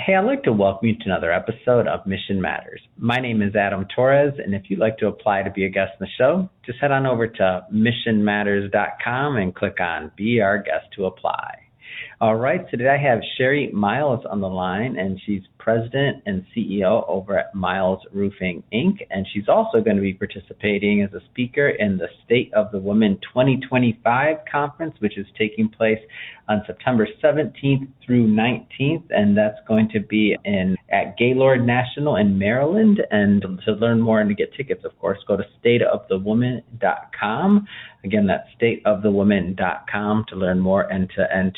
Hey, I'd like to welcome you to another episode of Mission Matters. My name is Adam Torres, and if you'd like to apply to be a guest in the show, just head on over to missionmatters.com and click on Be Our Guest to apply. All right, so today I have Sherri Miles on the line, and she's president and CEO over at Miles Roofing, Inc., and she's also going to be participating as a speaker in the State of the Women 2025 conference, which is taking place on September 17th through 19th, and that's going to be at Gaylord National in Maryland. And to learn more and to get tickets, of course, go to stateofthewoman.com. Again, that's stateofthewoman.com to learn more and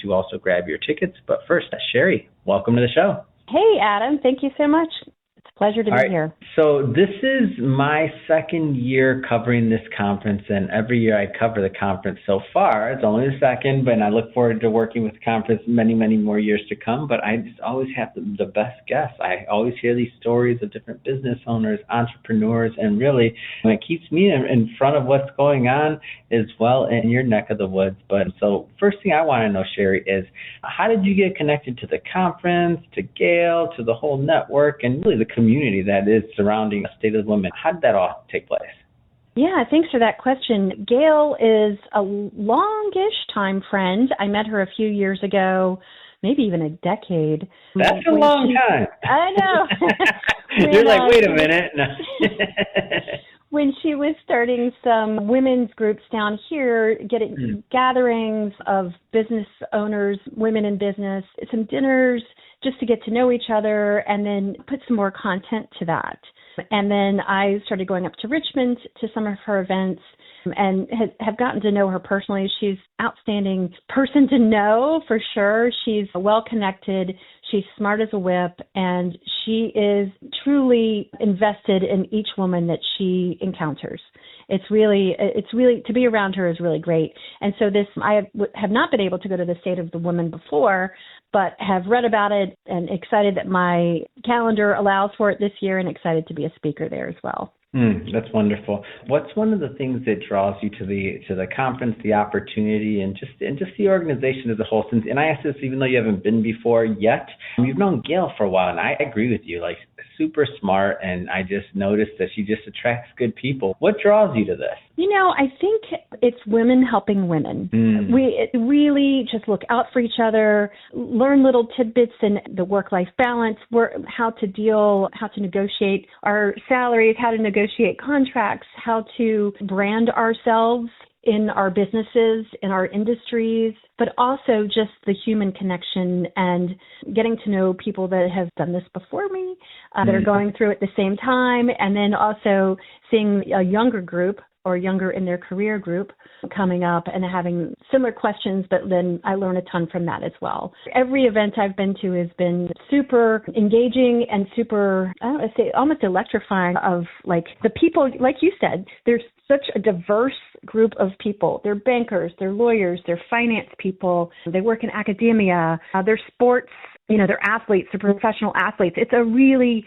to also grab your tickets. But first, Sherri, welcome to the show. Hey, Adam. Thank you so much. It's a pleasure to be here. So this is my second year covering this conference, and every year I cover the conference so far. It's only the second, but I look forward to working with the conference many, many more years to come. But I just always have the best guests. I always hear these stories of different business owners, entrepreneurs, and really it keeps me in front of what's going on as well in your neck of the woods. But so first thing I want to know, Sherri, is how did you get connected to the conference, to Gail, to the whole network, and really the community that is surrounding the State of the Women? How did that all take place? Yeah, thanks for that question. Gail is a longish time friend. I met her a few years ago, maybe even a decade. That's a long time. I know. You're like, wait a minute. No. When she was starting some women's groups down here, getting gatherings of business owners, women in business, some dinners just to get to know each other and then put some more content to that. And then I started going up to Richmond to some of her events and have gotten to know her personally. She's an outstanding person to know for sure. She's well connected. She's smart as a whip, and she is truly invested in each woman that she encounters. It's really to be around her is really great. And so I have not been able to go to the State of the Women before, but have read about it and excited that my calendar allows for it this year, and excited to be a speaker there as well. That's wonderful. What's one of the things that draws you to the conference, the opportunity, and just the organization as a whole? And I ask this even though you haven't been before yet. You've known Gail for a while, and I agree with you. Like, super smart, and I just noticed that she just attracts good people. What draws you to this? I think it's women helping women. We really just look out for each other, learn little tidbits in the work-life balance, how to negotiate our salaries, how to negotiate contracts, how to brand ourselves in our businesses, in our industries, but also just the human connection and getting to know people that have done this before me, that are going through it at the same time, and then also seeing a younger group or younger in their career group coming up and having similar questions, but then I learn a ton from that as well. Every event I've been to has been super engaging and super, I don't want to say, almost electrifying of like the people, like you said, there's such a diverse group of people. They're bankers, they're lawyers, they're finance people, they work in academia, they're sports, they're athletes, they're professional athletes. It's a really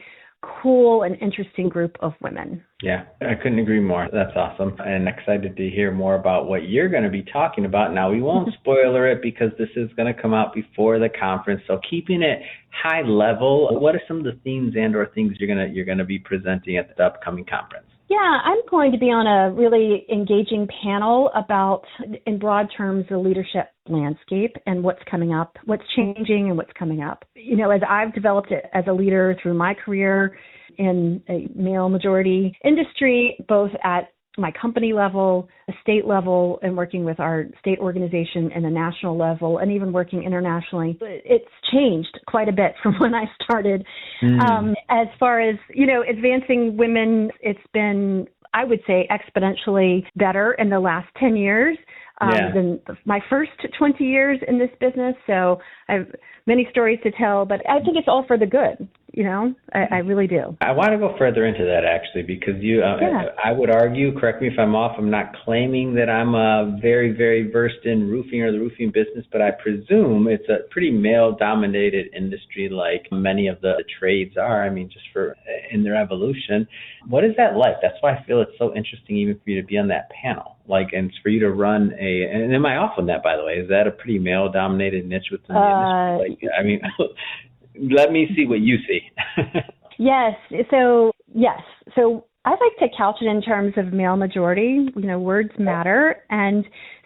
cool and interesting group of women. Yeah, I couldn't agree more. That's awesome. And excited to hear more about what you're going to be talking about. Now, we won't spoiler it because this is going to come out before the conference. So keeping it high level, what are some of the themes and or things you're going to be presenting at the upcoming conference? Yeah, I'm going to be on a really engaging panel about, in broad terms, the leadership landscape and what's coming up, what's changing and what's coming up. As I've developed it as a leader through my career in a male majority industry, both at my company level, a state level, and working with our state organization and a national level, and even working internationally. It's changed quite a bit from when I started. As far as, advancing women, it's been, I would say, exponentially better in the last 10 years than my first 20 years in this business. So I have many stories to tell, but I think it's all for the good. I really do. I want to go further into that, actually, because I would argue, correct me if I'm off, I'm not claiming that I'm very, very versed in roofing or the roofing business, but I presume it's a pretty male-dominated industry like many of the trades are, just in their evolution. What is that like? That's why I feel it's so interesting even for you to be on that panel. And for you to run and am I off on that, by the way? Is that a pretty male-dominated niche within the industry? let me see what you see. Yes. So I like to couch it in terms of male majority. Words matter. And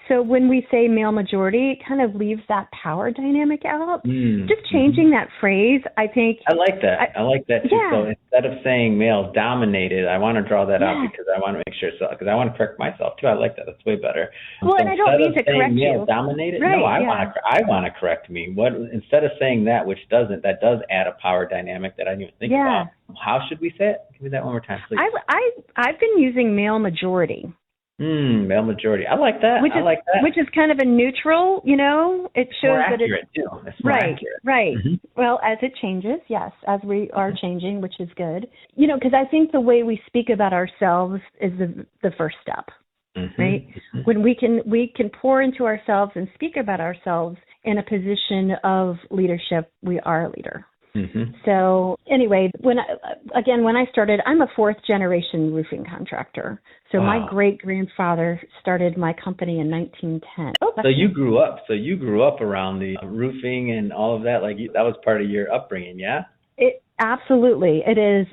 so when we say male majority, it kind of leaves that power dynamic out. Just changing that phrase, I think. I like that. I like that too. Yeah. So instead of saying male dominated, I want to draw that out because I want to make sure. So because I want to correct myself too. I like that. That's way better. Well, so and I don't mean to correct male you. Dominated. Right, no, I want to correct me. What instead of saying that, that does add a power dynamic that I didn't even think about. How should we say it? Give me that one more time, please. I've been using male majority. Male majority. I like that. Which is kind of a neutral, it shows more that accurate, too. It's more accurate. Right. Well, as it changes, yes, as we are changing, which is good. Because I think the way we speak about ourselves is the first step, right? When we can pour into ourselves and speak about ourselves in a position of leadership, we are a leader. So anyway, when I started, I'm a fourth generation roofing contractor. So my great grandfather started my company in 1910. So you grew up around the roofing and all of that. Like that was part of your upbringing, yeah? Absolutely. It is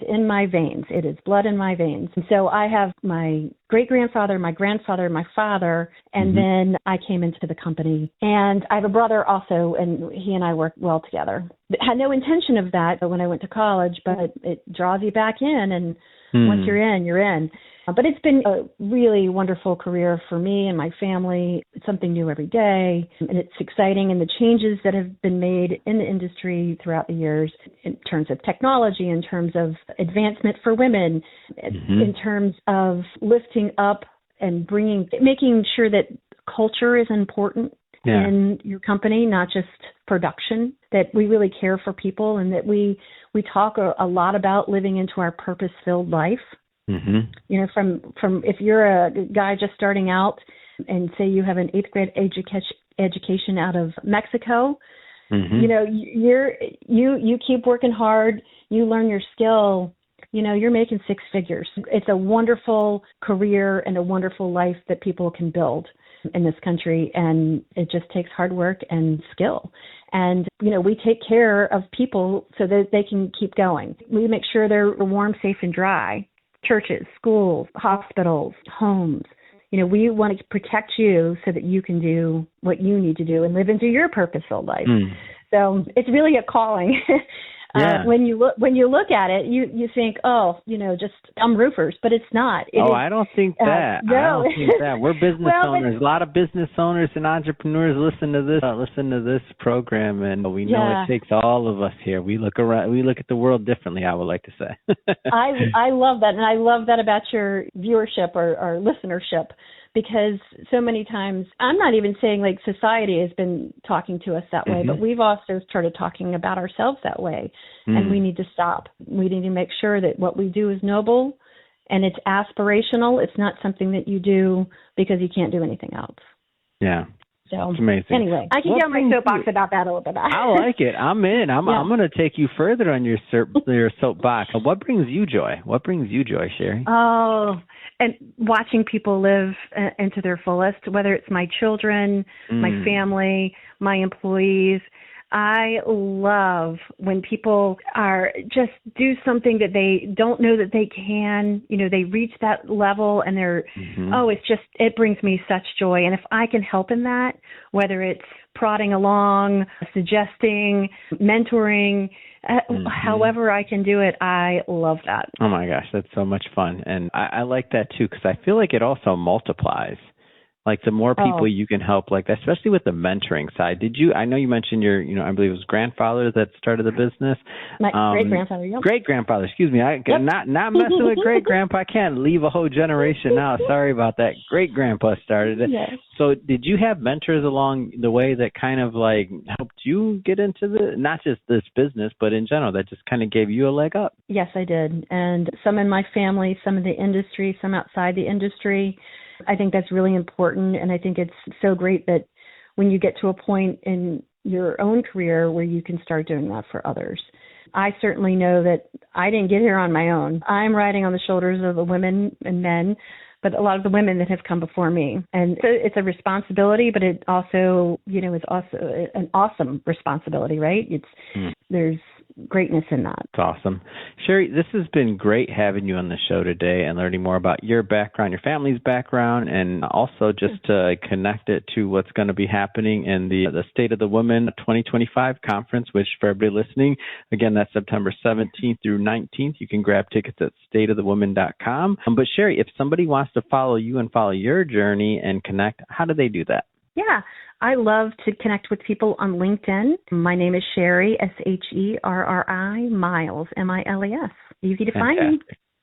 in my veins. It is blood in my veins. And so I have my great-grandfather, my grandfather, my father, and then I came into the company. And I have a brother also, and he and I work well together. Had no intention of that when I went to college, but it draws you back in, and once you're in, you're in. But it's been a really wonderful career for me and my family. It's something new every day, and it's exciting. And the changes that have been made in the industry throughout the years in terms of technology, in terms of advancement for women, in terms of lifting up and making sure that culture is important in your company, not just production, that we really care for people and that we talk a lot about living into our purpose-filled life. From if you're a guy just starting out and say you have an 8th grade education out of Mexico, you keep working hard, you learn your skill, you're making 6 figures. It's a wonderful career and a wonderful life that people can build in this country, and it just takes hard work and skill. And, we take care of people so that they can keep going. We make sure they're warm, safe, and dry. Churches, schools, hospitals, homes. We want to protect you so that you can do what you need to do and live into your purpose-filled life. So it's really a calling. When you look at it, you think, just I'm roofers, but it's not. I don't think that. No. I don't think that. We're business owners. A lot of business owners and entrepreneurs listen to this program, and we know it takes all of us here. We look around. We look at the world differently, I would like to say. I love that, and I love that about your viewership or listenership. Because so many times, I'm not even saying like society has been talking to us that way, but we've also started talking about ourselves that way. And we need to stop. We need to make sure that what we do is noble and it's aspirational. It's not something that you do because you can't do anything else. Yeah. So it's amazing. Anyway, I can get on my soapbox about that a little bit. I like it. I'm in. I'm going to take you further on your soapbox. What brings you joy? What brings you joy, Sherri? Oh, and watching people live into their fullest, whether it's my children, my family, my employees. I love when people are just do something that they don't know that they can, they reach that level and they're, it brings me such joy. And if I can help in that, whether it's prodding along, suggesting, mentoring, however I can do it, I love that. Oh my gosh, that's so much fun. And I like that too, because I feel like it also multiplies. Like the more people you can help, like especially with the mentoring side. I know you mentioned your, I believe it was grandfather that started the business. My great-grandfather, yep. Great-grandfather, excuse me. Not messing with great-grandpa. I can't leave a whole generation out. Sorry about that. Great-grandpa started it. Yes. So did you have mentors along the way that kind of like helped you get into not just this business, but in general, that just kind of gave you a leg up? Yes, I did. And some in my family, some in the industry, some outside the industry. I think that's really important, and I think it's so great that when you get to a point in your own career where you can start doing that for others. I certainly know that I didn't get here on my own. I'm riding on the shoulders of the women and men but a lot of the women that have come before me. And so it's a responsibility, but it also, is also an awesome responsibility, right? There's greatness in that. It's awesome. Sherri, this has been great having you on the show today and learning more about your background, your family's background, and also just to connect it to what's going to be happening in the State of the Woman 2025 conference, which for everybody listening, again, that's September 17th through 19th. You can grab tickets at stateofthewoman.com. But Sherri, if somebody wants to follow you and follow your journey and connect, how do they do that? Yeah, I love to connect with people on LinkedIn. My name is Sherri, Sherri, Miles, Miles. Easy to find me.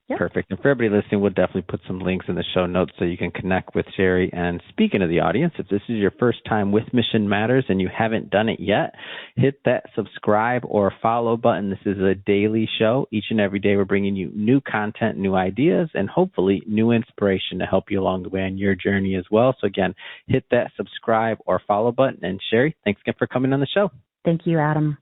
Yep. Perfect. And for everybody listening, we'll definitely put some links in the show notes so you can connect with Sherri. And speaking of the audience, if this is your first time with Mission Matters and you haven't done it yet, hit that subscribe or follow button. This is a daily show. Each and every day we're bringing you new content, new ideas, and hopefully new inspiration to help you along the way on your journey as well. So again, hit that subscribe or follow button. And Sherri, thanks again for coming on the show. Thank you, Adam.